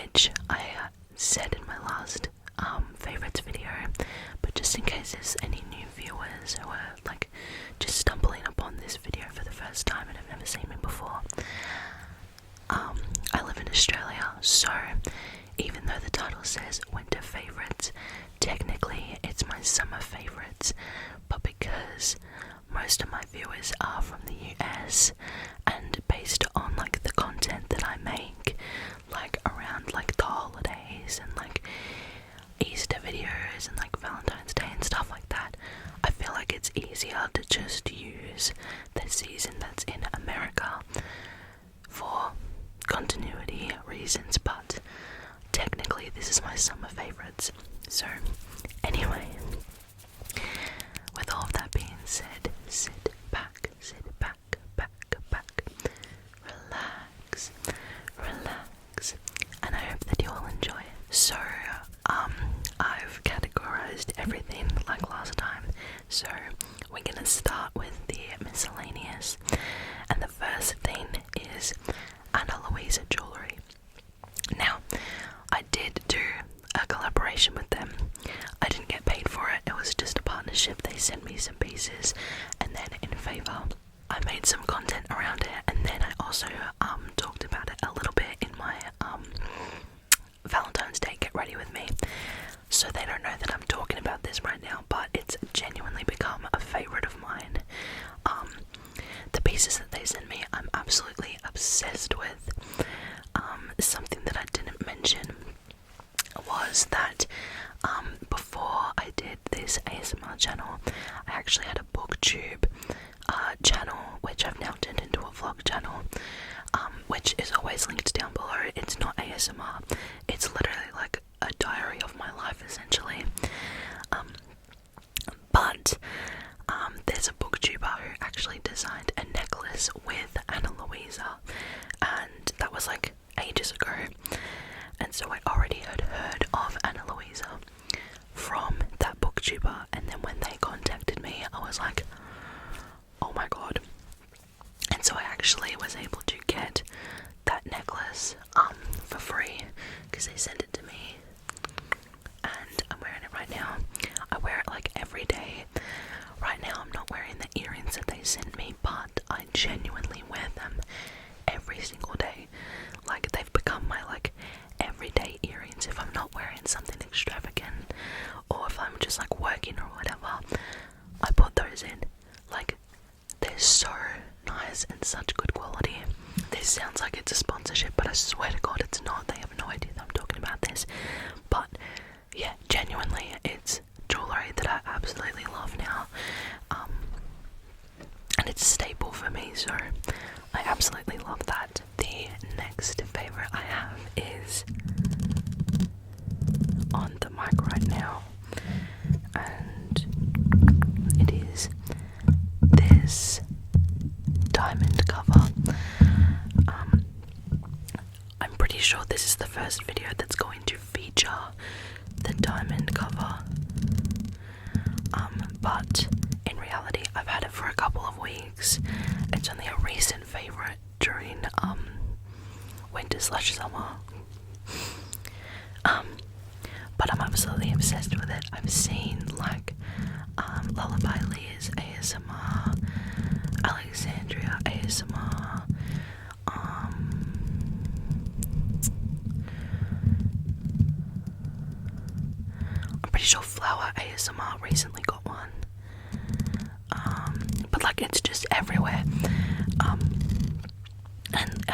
which I said in my last favourites video, but just in case there's any new viewers who are like just stumbling upon this video for the first time and have never seen me before, I live in Australia, so even though the title says winter favourites, technically it's my summer favourites, but because most of my viewers are from the US, and based on like the content that I make, like around like the holidays and like Easter videos and like Valentine's Day and stuff like that, I feel like it's easier to just use the season that's in America for continuity reasons, but technically this is my summer favourites. So anyway, with all of that being said, sit back, relax, and I hope that you all enjoy it. So, I've categorized everything like last time, so we're gonna start with the miscellaneous, and the first thing is Ana Luisa jewellery. Now, I did do a collaboration with them. I didn't get paid for it, it was just a partnership. They sent me some pieces, and then in favour I made some content around it, and then I also talked about it a little bit in my Valentine's Day Get Ready With Me, so they don't know that I'm talking about this right now, but it's genuinely become a favourite of mine. The pieces that they sent me, I'm absolutely obsessed with. Something that I didn't mention was that before I did this ASMR channel, I actually had a booktube channel, which I've now turned into a vlog channel, which is always linked down below. It's not ASMR, it's literally like a diary of my life essentially. But there's a booktuber who actually designed a necklace with Ana Luisa, and that was like ages ago, and so I already had heard of Ana Luisa from that booktuber, and then when they contacted me I was like, oh my god. And so I actually was able to get that necklace for free because they sent it to me, and I'm wearing it right now. I wear it like every day. Right now I'm not wearing the earrings that they sent me, but I genuinely wear them every single day. Like, they've become my like everyday earrings. If I'm not wearing something extravagant, or if I'm just like working or whatever, I put those in. Like, they're so nice and such good quality. This sounds like it's a sponsorship, but I swear to god it's not. They have no idea that I'm talking about this. But yeah, genuinely, it's jewellery that I absolutely love now, and it's a staple for me, so I absolutely love that. The next favourite I have is on the mic right now, and it is this diamond cover. I'm pretty sure this is the first video that's going to feature the diamond cover, but in reality I've had it for a couple of weeks. It's only a recent favourite during winter/summer, but I'm absolutely obsessed with it. I've seen like Lullaby Leah's ASMR, Alexandria ASMR, I'm pretty sure Flower ASMR recently got one, but like it's just everywhere, and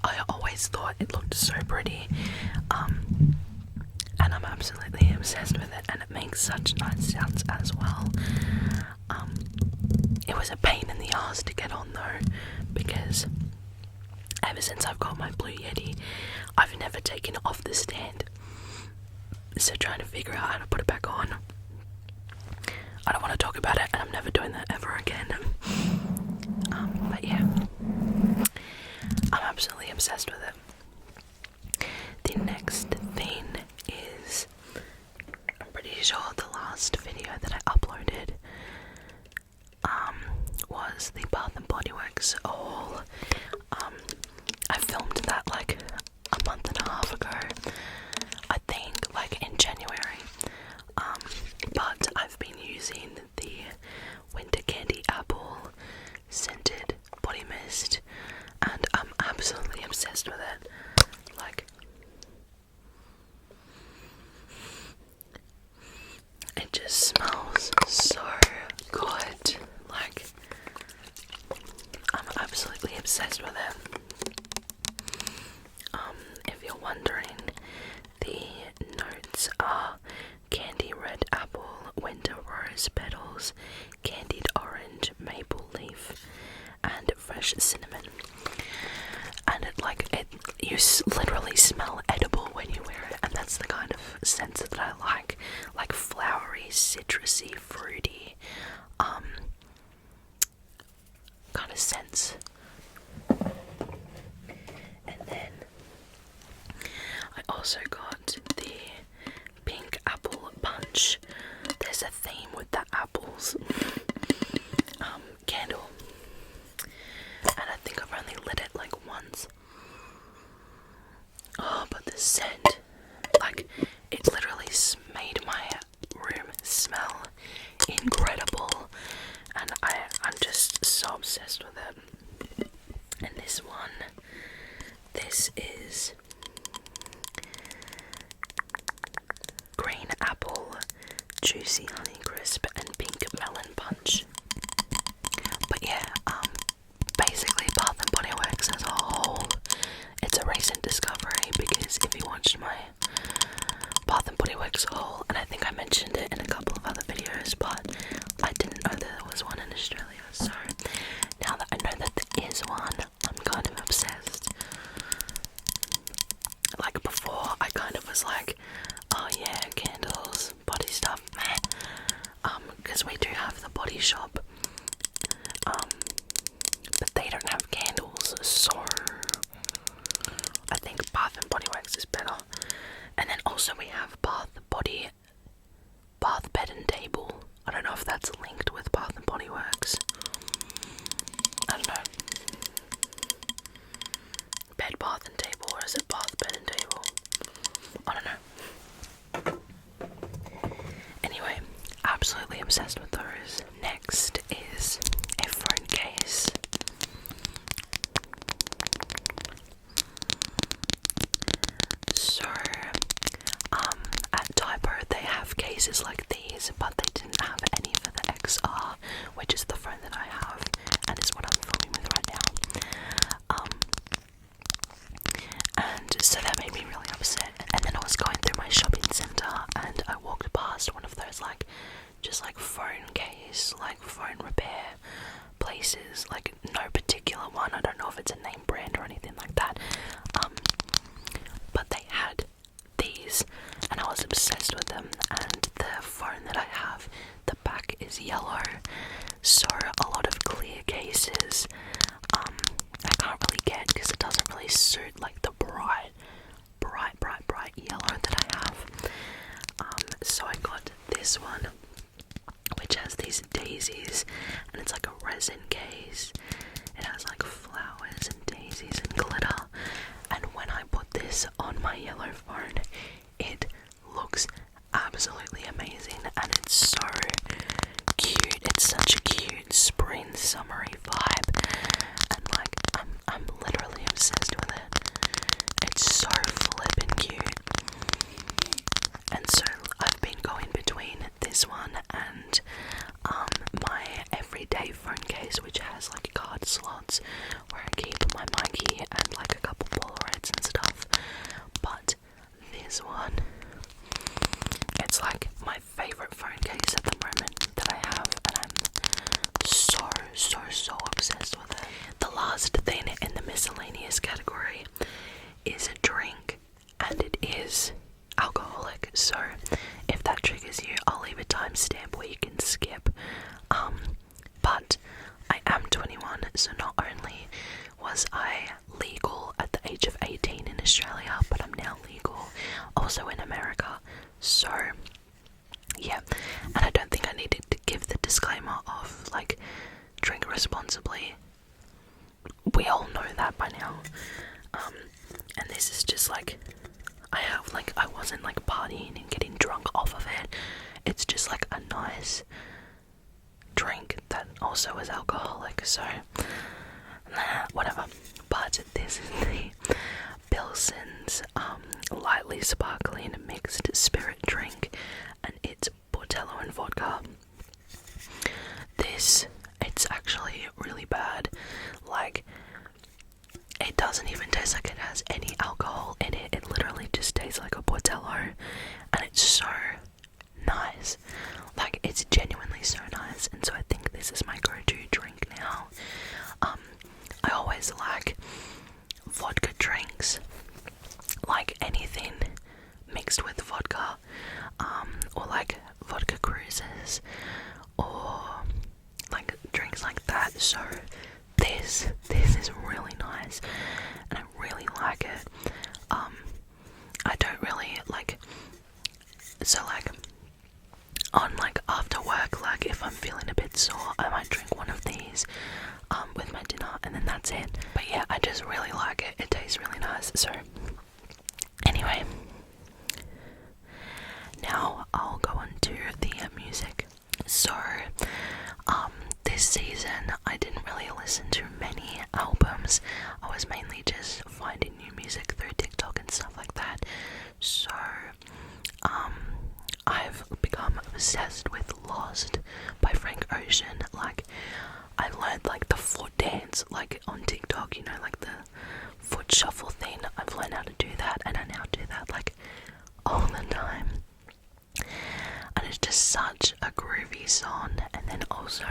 I always thought it looked so pretty, and I'm absolutely obsessed with it, and it makes such nice sounds as well. It was a pain in the ass to get on though, because ever since I've got my Blue Yeti, I've never taken it off the stand, so trying to figure out how to put it back on, I don't want to talk about it, and I'm never doing that ever again. But yeah, I'm absolutely obsessed with it. The next thing is, I'm pretty sure the last video that I uploaded was the Bath and Body Works haul. I filmed that like a month month and a half ago, I think, like in January. But I've been using the Winter Candy Apple scented body mist, and I'm absolutely obsessed with it. Like, it just smells so good. Like, I'm absolutely obsessed with it. If you're wondering, the notes are candy red apple, winter rose petals, candied orange, maple leaf, and fresh cinnamon. And you literally smell edible when you wear it, and that's the kind of scents that I like flowery, citrusy, fruity, kind of scents. And then I also got the pink apple punch. There's a theme with the apples. Candle, and I think I've only lit it like once. Oh, but the scent, like, it literally made my room smell incredible, and I'm just so obsessed with it. And this is green apple, juicy honey crisp, and pink melon punch. But yeah, basically Bath and Body Works as a whole, it's a recent discovery, because if you watched my Bath and Body Works haul, and I think I mentioned it in a couple of other videos, but I didn't know that there was one in Australia, so now that I know that there is one, I'm kind of obsessed. Like, before, I kind of was like, oh yeah, candles, body stuff, meh. Because we do have the Body Shop, but they don't have candles, so I think Bath and Body Works is better. And then also we have Bath Bed and Table. I don't know if that's linked with Bath and Body Works. I don't know. Bed, Bath and Table, or is it Bath, Bed and Table? I don't know. Anyway, absolutely obsessed with those. Next is a phone case. So, at Typo they have cases like these, but they didn't have any for the XR, which is the phone that I have, and is what I'm filming with right now. And so that made me really upset. And then I was going through my shopping centre, and I walked past one of those just phone case, phone repair places, no particular one. I don't know if it's a name brand or anything like that. But they had these, and I was obsessed with them. And the phone that I have, the back is yellow, so a lot of clear cases I can't really get, because it doesn't really suit the bright yellow that I have. So I got this one, which has these daisies, and it's like a resin case. It has flowers and daisies and glitter, and when I put this on my yellow phone, it looks absolutely amazing, and it's so cute. It's such a cute spring summery vibe, and I'm literally obsessed with it. It's so flippin' cute. And so I've been going between this one and my everyday phone case, which has card slots where I keep my Mikey and a couple Polaroids and stuff. But this one, it's my favourite phone case at the moment that I have, and I'm so obsessed with it. The last thing in the miscellaneous category is a drink, and it is alcoholic, so if that triggers you, I'll leave a timestamp where you can skip. But I am 21, so not only was I legal at the age of 18 in Australia, but I'm now legal also in America, so yeah. And I don't think I needed to give the disclaimer of drink responsibly. We all know that by now. And this is just like, I wasn't like partying and getting drunk off of it. It's just like a nice drink that also is alcoholic, so whatever. But this is the Pilsen's lightly sparkling mixed spirit drink, and it's Portello and vodka. It's actually really bad. Like, it doesn't even taste like it has any alcohol in it. It literally just tastes like a Portello, and it's so nice. Like, it's genuinely so nice, and so I think this is my go-to drink now. I always like vodka drinks, like anything mixed with vodka, or like vodka cruises, or like drinks like that. So this is really nice, and I really like it. I don't really like, so like on like after work, like if I'm feeling a bit sore, I might drink one of these with my dinner, and then that's it. But yeah, I just really like it. It tastes really nice. So anyway, now I'll go on to the music. So this season I didn't really listen to many albums. I was mainly just finding new music through TikTok and stuff like that. So I've become obsessed with Lost by Frank Ocean. Like, I learned like the foot dance like on TikTok, you know, like the foot shuffle thing. I've learned how to do that, and I now do that like all the time. And it's just such a groovy song. And then also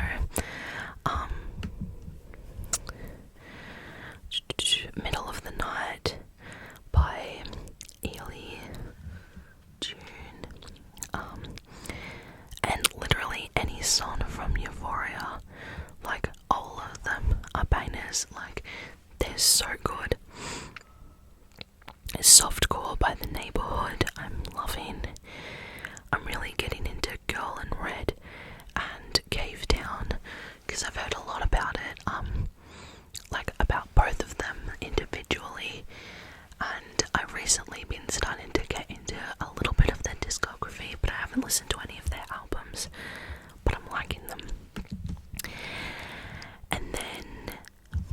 Middle of the Night by Ely June, and literally any song from Euphoria, like all of them are bangers. Like, they're so good. Softcore by The Neighborhood, I'm loving. I'm really getting into Girl in Red and Cave Town because I've heard a lot about it, like about both of them individually, and I've recently been starting to get into a little bit of their discography, but I haven't listened to any of their albums, but I'm liking them. And then,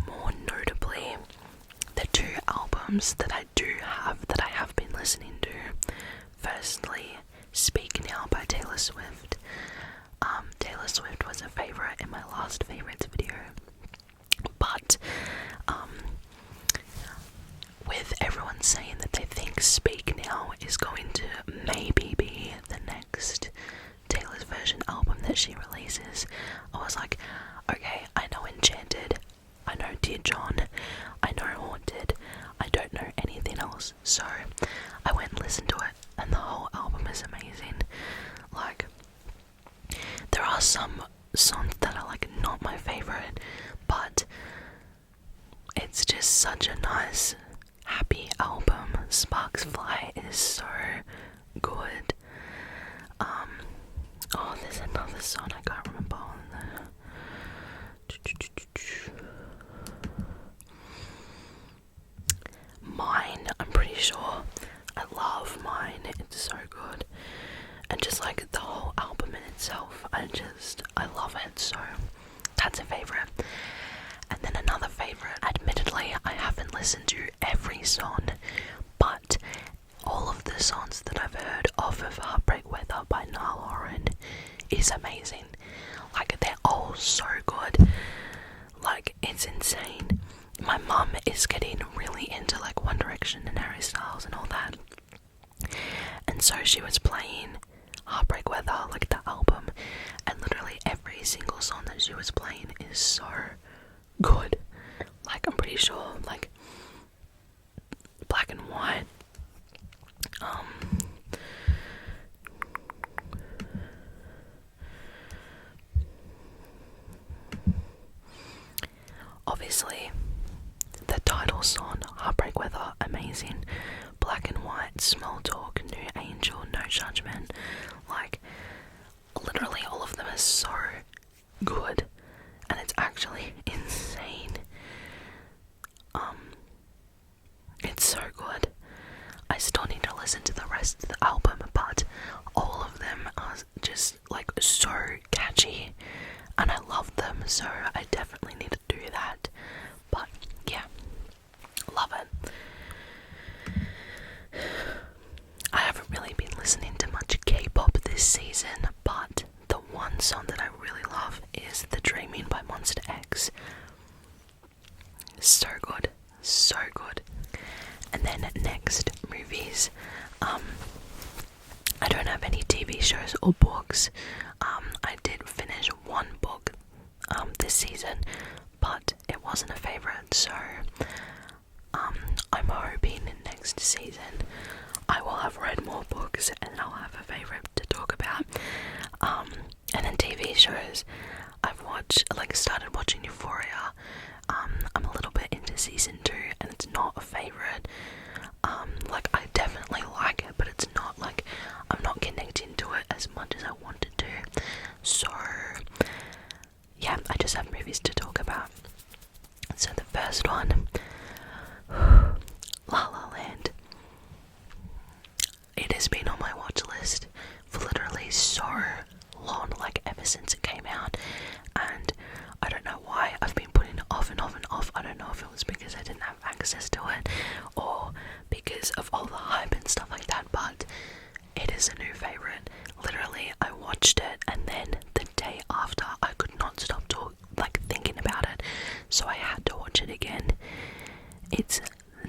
more notably, the two albums that I have been listening to. Firstly, Speak Now by Taylor Swift. Taylor Swift was a favourite in my last favourites video, but with everyone saying that they think Speak Now is going to maybe be the next Taylor's version album that she releases, I was like, okay, I know Enchanted, I know Dear John, I know Haunted, I don't know anything else. So I went and listened to it, and the whole album is amazing. Like, there are some songs that are like not my favourite, but it's just such a nice, happy album. Sparks Fly is so good. Oh, there's another song I can't remember on there. Mine, I'm pretty sure. I love Mine, it's so good. And just like the whole album in itself, I love it. So that's a favourite. And then another favourite, admittedly I haven't listened to every song, but all of the songs that I've heard off of Heartbreak Weather by Niall Horan is amazing. Like, they're all so good. Like, it's insane. My mum is getting really into like One Direction and Harry Styles and all that, and so she was playing Heartbreak Weather, like the album, and literally every single song that she was playing is so good. Like, I'm pretty sure like Black and White, obviously the title song, Heartbreak Weather, amazing. Black and White, Small Talk, New Angel, No Judgment. Like, literally all of them are so good, and it's actually insane. It's so good. So good, so good. And then next, movies. I don't have any TV shows or books. I did finish one book this season, but it wasn't a favourite, so I'm hoping next season I will have read more books and I'll have a favourite to talk about. And then TV shows, I've started watching Euphoria. I'm a little bit into season 2 and it's not a favourite. I definitely like it, but it's not I'm not connecting to it as much as I wanted to. So yeah, I just have movies to talk about. So the first one, La La Land. It has been on my watch list for literally so long, ever since it came out, and I don't know why I've been putting it off and off and off. I don't know if it was because I didn't have access to it or because of all the hype and stuff like that, but it is a new favourite. Literally, I watched it and then the day after I could not stop thinking about it, so I had to watch it again. It's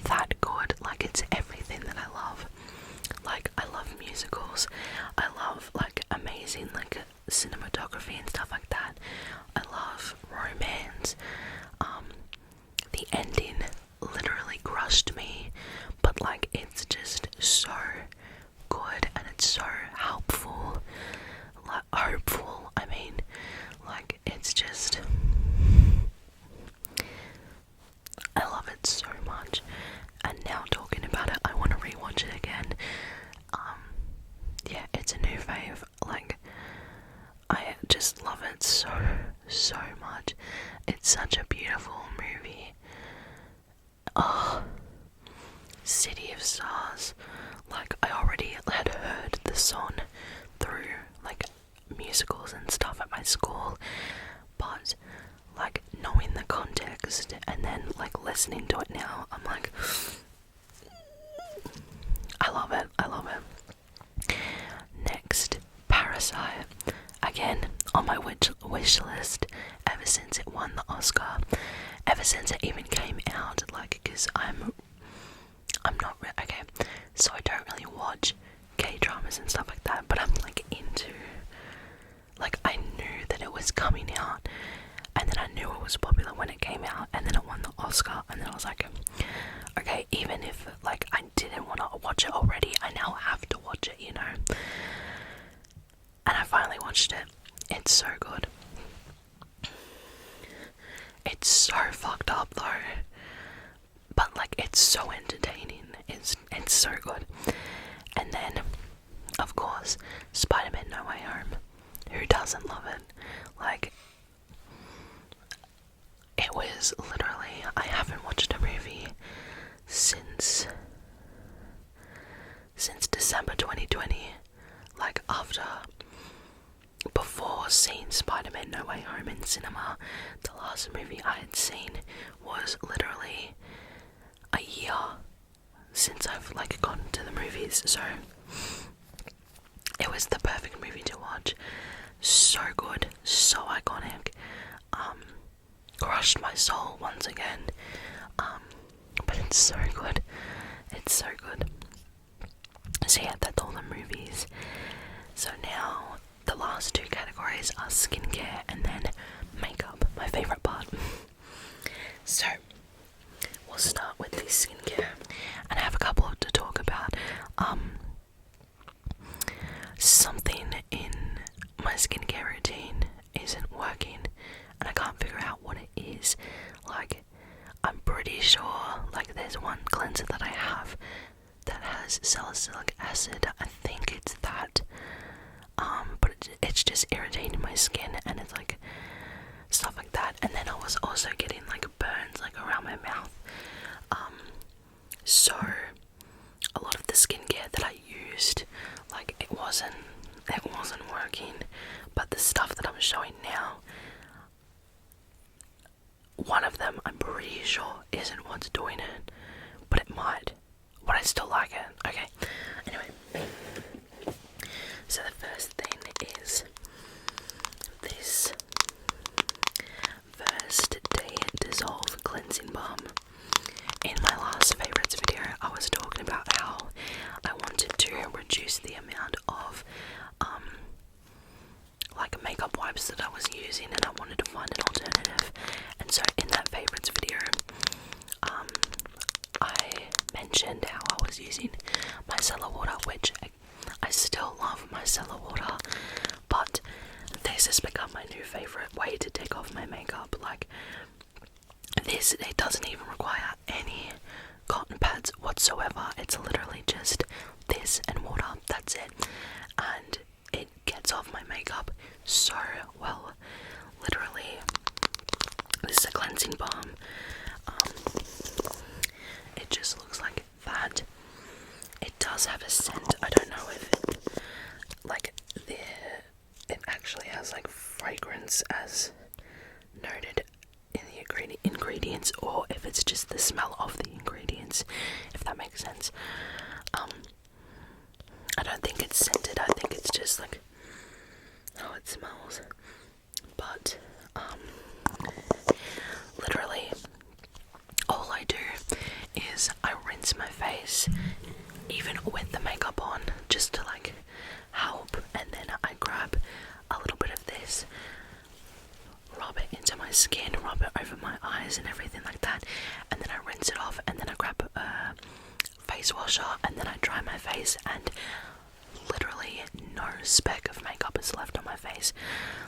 that good. It's everything that I love. I love musicals. I love amazing cinematography and stuff like that. I love romance. The ending literally crushed me, but it's just so good and it's so helpful, hopeful. I mean, it's just, I love it so much. And now talking about it, I want to rewatch it again. Yeah, it's a new fave. I just love it so much. It's such a beautiful movie. Oh, City of Stars. I already had heard the song through musicals and stuff at my school, but knowing the context and then listening to it now, I'm I love it. Next, Parasite. Again, on my wish list ever since it won the Oscar, ever since it even came out, because I'm not okay, so I don't really watch K-dramas and stuff like that, but I'm into, I knew that it was coming out, and then I knew it was popular when it came out, and then it won the Oscar, and then I was okay, even if I didn't want to watch it already, I now have to watch it, and I finally watched it. It's so good. It's so fucked up though, but it's so entertaining. It's so good. And then, of course, Spider-Man No Way Home. Who doesn't love it? It was literally, I haven't watched a movie since December 2020. Before seeing Spider-Man No Way Home in cinema, the last movie I had seen was literally a year since I've gone to the movies, so it was the perfect movie to watch. So good, so iconic, crushed my soul once again, but it's so good. So yeah, that's all the movies. So now the last two categories are skincare and then makeup, my favourite part. So we'll start with the skincare, and I have a couple to talk about. Something in my skincare routine isn't working, and I can't figure out what it is. I'm pretty sure there's one cleanser that I have that has salicylic acid. I think it's that, but it's just irritating my skin, and it's stuff like that. And then I was also getting burns around my mouth. So a lot of the skincare that I used, it wasn't working. But the stuff that I'm showing now, one of them I'm pretty sure isn't what's doing it, but it might. But I still like it. Okay. Anyway, so the first thing is this First Day Dissolve Cleansing Balm. was using and I wanted to find an alternative. And so in that favourites video, I mentioned how I was using micellar water, which I still love micellar water, but this has become my new favourite way to take off my makeup. Like this, it doesn't even require any cotton pads whatsoever. It's literally just this and water, that's it, and it gets off my makeup so well. Literally, this is a cleansing balm. It just looks like that. It does have a scent. I don't know if it actually has like fragrance as noted in the ingredients, or if it's just the smell of the ingredients, if that makes sense. I don't think it's scented. I think it's just like how it smells. But literally all I do is I rinse my face even with the makeup on, just to like help, and then I grab a little bit of this, rub it into my skin, rub it over my eyes and everything like that, and then I rinse it off, and then I grab a face washer, and then I dry my face, and literally no speck of makeup is left on my face.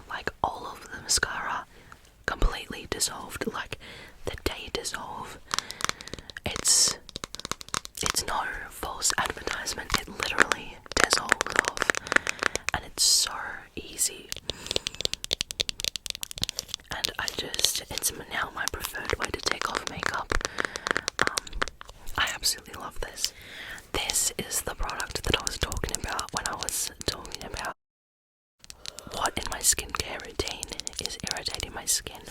Like all of the mascara completely dissolved, like the day dissolve. It's no false advertisement, it literally dissolves off, and it's so easy. And it's now my preferred way to take off makeup. I absolutely love this. This is the product that I was talking about when I was talking about what in my skincare routine is irritating my skin.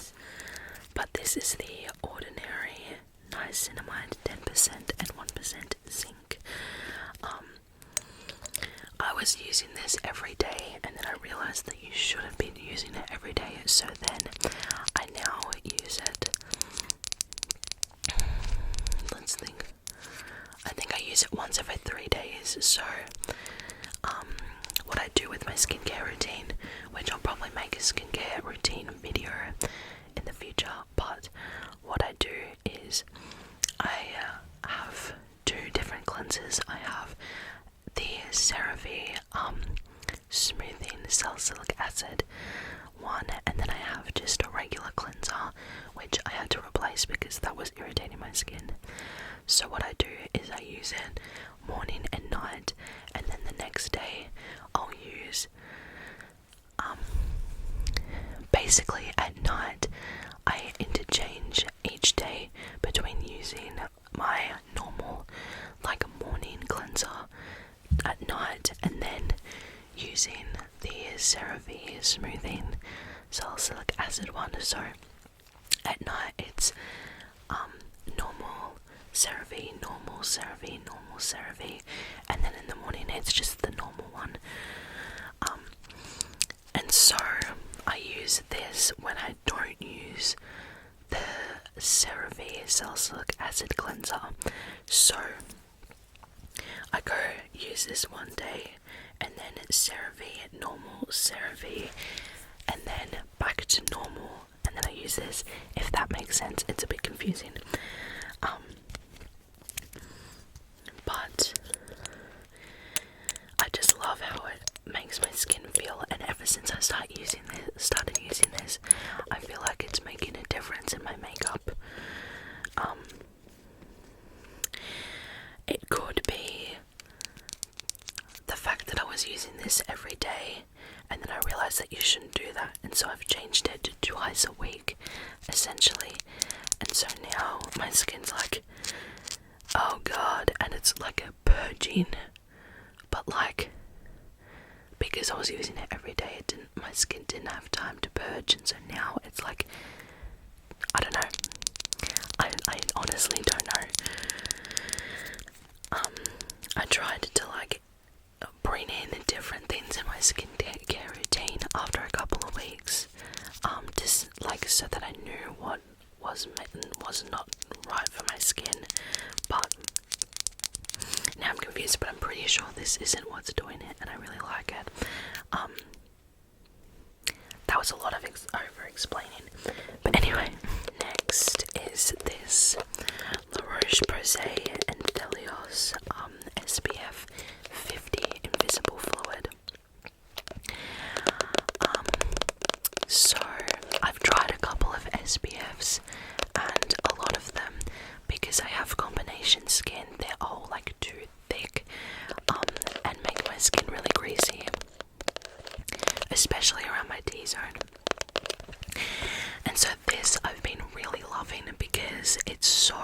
But this is the Ordinary Niacinamide 10% and 1% zinc. I was using this every day, and then I realized that you shouldn't be using it every day, so then I now use it. Let's think. I think I use it once every 3 days. So what I do with my skincare routine, which I'll probably make a skincare routine video in the future, but what I do is I have 2 different cleansers. I have the CeraVe smoothing salicylic acid one, and then I have just a regular cleanser, which I had to replace because that was irritating my skin. So what I do is I use it morning and night, and then the next day I'll use basically at night I interchange each day between using my normal like morning cleanser at night and then using the CeraVe smoothing salicylic acid one. So at night it's normal CeraVe, normal CeraVe, normal CeraVe, and then in the morning it's just the normal one. And so I use this when I don't use the CeraVe salicylic acid cleanser. So I go use this one day, and then CeraVe, normal CeraVe, and then back to normal, and then I use this, if that makes sense. It's a bit confusing. But I just love how it makes my skin feel, and ever since I started using this, I feel like it's making a difference in my makeup. It could be the fact that I was using this every day, and then I realized that you shouldn't do that, and so I've changed it to twice a week, essentially. And so now my skin's like, oh god, and it's like a purging, but like, because I was using it every day, my skin didn't have time to purge, and so now it's like, I don't know, I honestly don't know. I tried to like bring in different things in my skincare routine after a couple of weeks, just like so that I knew what was not right for my skin, but now I'm confused, but I'm pretty sure this isn't what's doing it, and I really like it. that was a lot of over-explaining. But anyway, next is this La Roche-Posay and Delios SPF 50 Invisible Fluid. So I've tried a couple of SPFs, and a lot of them, because I have combination skin, they're all like too thick and make my skin really greasy, especially around my T-zone. And so this I've been really loving because it's so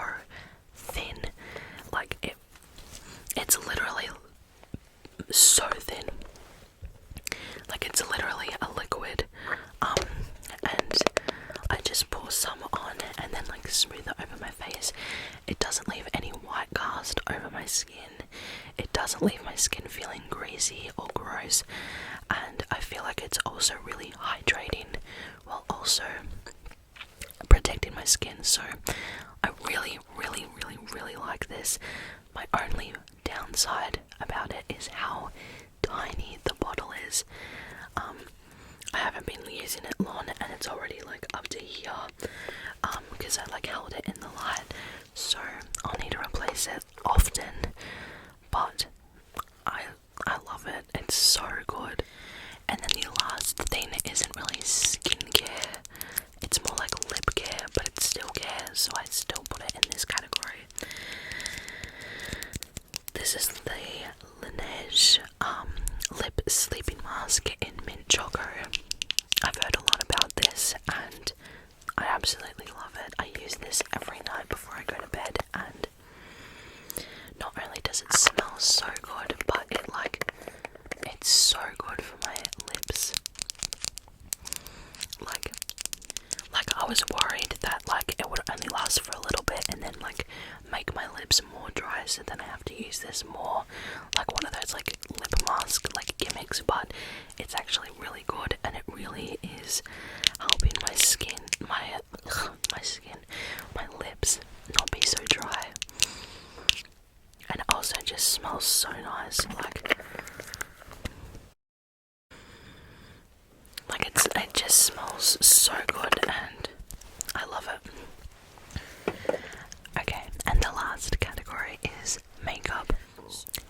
thin. Like it's literally so thin. Like it's literally a liquid. And I just pour some on and then like smooth it over my face. It doesn't leave any white cast over my skin. It doesn't leave my skin feeling greasy or gross. And I feel like it's also really hydrating while also protecting my skin. So I really like this. My only downside about it is how tiny the bottle is. I haven't been using it long and it's already like up to here because I like held it in the light, so I'll need to replace it often, but I love it. It's so good. And then the last thing isn't really skincare, it's more like lip care, but it's still care, so I still put it in this category. This is the Laneige lip sleeping mask in mint choco. I've heard a lot about this and I absolutely love it. I use this every night before I go to bed, and not only does it smell so good, but it's so good for my lips. Like I was worried that like it would only last for a little bit and then like make my lips more dry, so then I have to use this more like one of those like lip mask like gimmicks, but it's actually really good and it really is helping my skin, my lips not be so dry. And it also just smells so nice, it just smells so good and I love it. Okay, and the last category is makeup.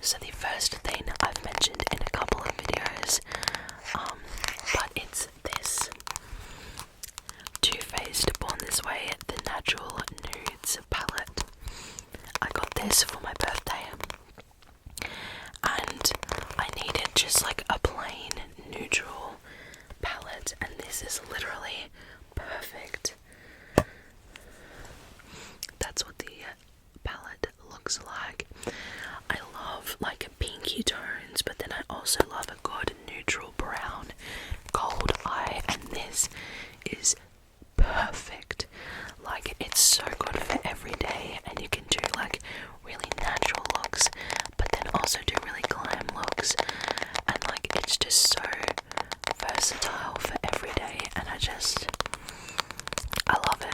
So the first thing I've mentioned in a couple of videos, but it's this Too Faced Born This Way, the Natural Nudes palette. I got this for my birthday, and I needed just like a plain neutral palette, and this is literally perfect. That's what the palette looks like. I love like pinky tones, but then I also love a good neutral brown gold eye, and this is perfect. Like it's so good for every day, and you can do like really natural looks but then also do really glam looks, and like it's just so versatile for every day, and I love it.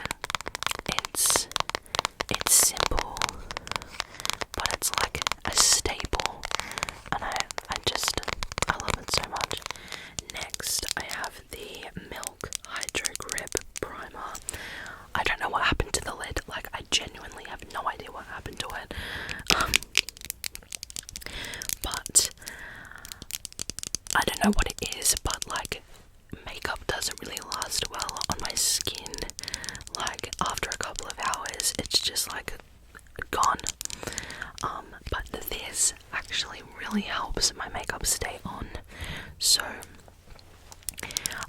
It's simple, but it's like a staple, and I love it so much. Next, I have the Milk Hydro Grip Primer. I don't know what happened to the lid, like I genuinely have no idea what happened to it. But I don't know what it is, but like makeup doesn't really last well on my skin. Like after a couple of hours, it's just like gone. But this actually really helps my makeup stay on. So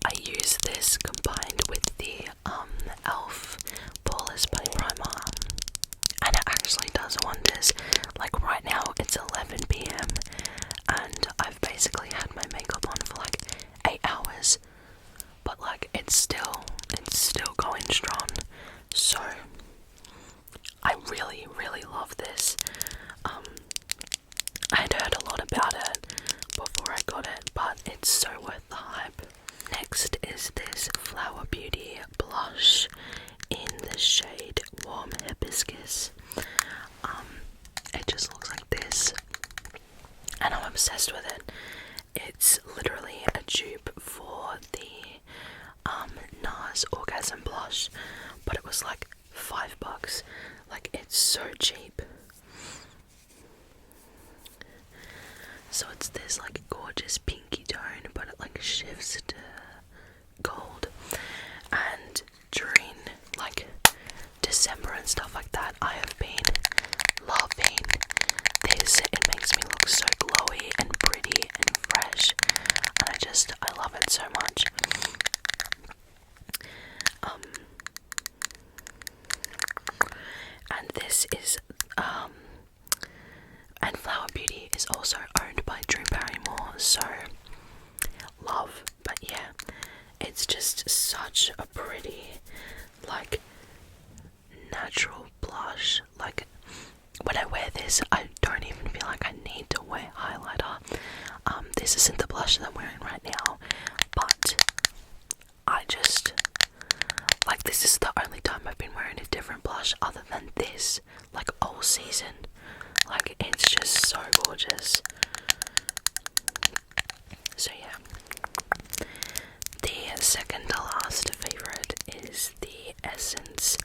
I use this combined with the e.l.f. Poreless Body Primer, and it actually does wonders. Like right now it's 11 PM and I've basically had my makeup on for like 8 hours, but like it's still going strong. So I really love this. I had heard a lot about it before I got it, but it's so worth the hype. Next is this Flower Beauty blush in the shade $5. Like, it's so cheap. So it's this like gorgeous pinky tone, but it like shifts to gold. And during like December and stuff like that, I have been loving this. It makes me look so glowy and pretty and fresh, and I love it so much. And this is and Flower Beauty is also owned by Drew Barrymore, so love. But yeah, it's just such a pretty, like, natural blush. Like, when I wear this, I don't even feel like I need to wear highlighter. This isn't the blush that I'm wearing right now, but I just, like, this is the only time I've been wearing a different blush other than this, like, all season. Like, it's just so gorgeous. So yeah. The second to last favourite is the Essence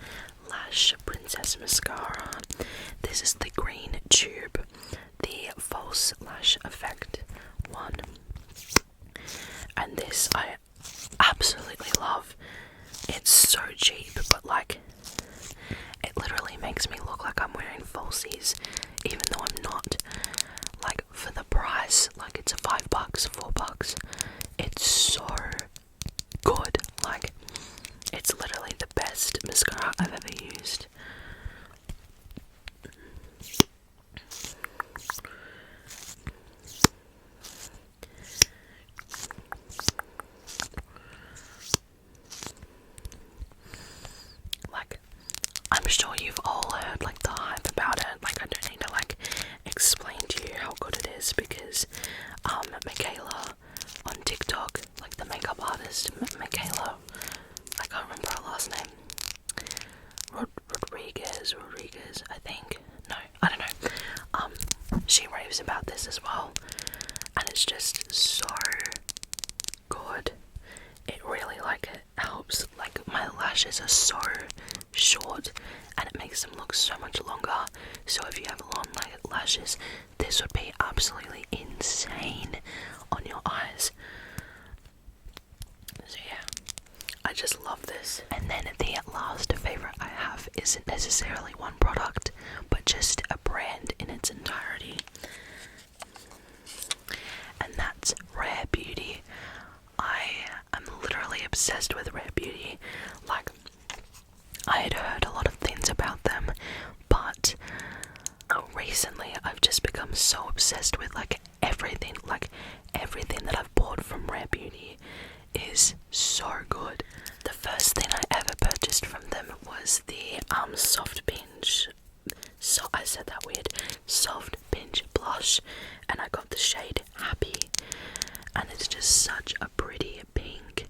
Lash Princess Mascara. This is the green tube, the false lash effect one. And this I absolutely love. It's so cheap, but like, it literally makes me look like I'm wearing falsies, even though I'm not. Like, for the price, like, it's $5, $4. It's so good. Like, it's literally the best mascara I've ever used. Like, I'm sure you've all heard like the hype about it. Like, I don't need to like explain to you how good it is, because Michaela on TikTok, like the makeup artist Michaela, I can't remember her last name, Rodriguez, I think. No, I don't know. She raves about this as well, and it's just so good. It really like it helps. Like, my lashes are so short, and it makes them look so much longer. So if you have long lashes, this would be absolutely insane on your eyes. So yeah, I just love this. And then the last favourite I have isn't necessarily one product, but just a brand in its entirety, and that's Rare Beauty. I am literally obsessed with Rare Beauty. Like, I had heard a lot of things about them, but recently I've just become so obsessed with like everything that I've bought from Rare Beauty is so good. The first thing I ever purchased from them was the Soft Pinch, so I said that weird, Soft Pinch blush, and I got the shade Happy, and it's just such a pretty pink.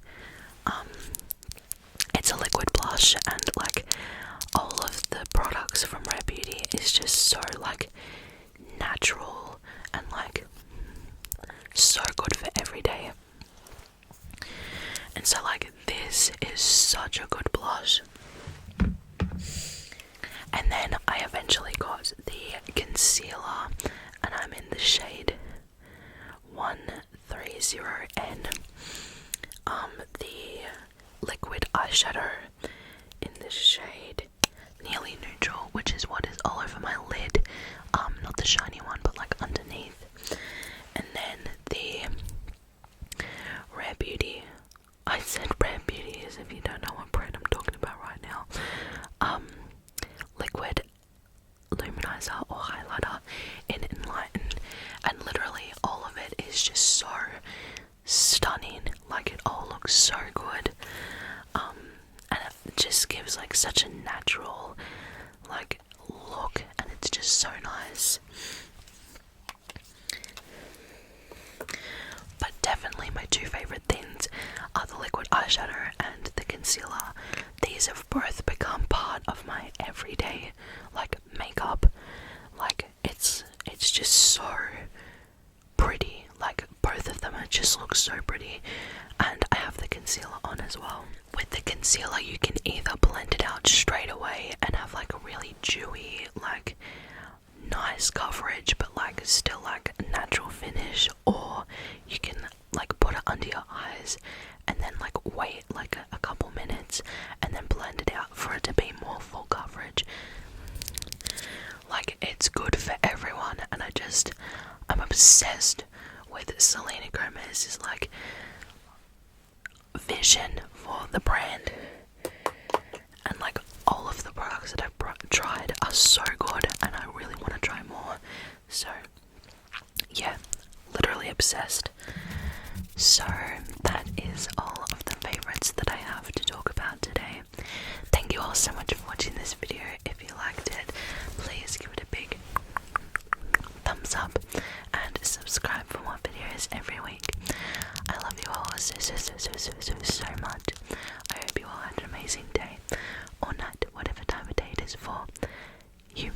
It's a liquid blush, and like all of the products from Rare Beauty is just so like natural and like so good for every day. And so like, this is such a good blush. And then I eventually got the concealer, and I'm in the shade 130N. The liquid eyeshadow in this shade Nearly Neutral, which is what is all over my lid. Not the shiny one, but like underneath. And then the Rare Beauty. I said Rare Beauty as if you don't know what brand I'm talking about right now. Liquid luminizer or highlighter in Enlighten, and literally all of it is just so stunning. Like, it all looks so good, and it just gives like such a natural like look, and it's just so nice. But definitely my two favourite things are the liquid eyeshadow and the concealer. These have both become part of my everyday like makeup. Like, it's just so pretty. Like, both of them just look so pretty, and I have the concealer on as well. With the concealer, you can either blend it out straight away and have like a really dewy, like nice coverage, but like still like natural finish, or you can like put it under your eyes and then like wait like a couple minutes and then blend it out for it to be more full coverage. Like, it's good for everyone, and I'm obsessed with Selena Gomez's like vision for the brand, and like all of the products that I've tried are so good, and I really want to try more. So yeah, literally obsessed. So that is all of the favorites that I have to talk about today. Thank you all so much for watching this video. If you liked it, please give it a big thumbs up and subscribe for more videos every week. I love you all so much. I hope you all had an amazing day or night, whatever time of day it is for you,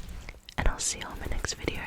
and I'll see you on my next video.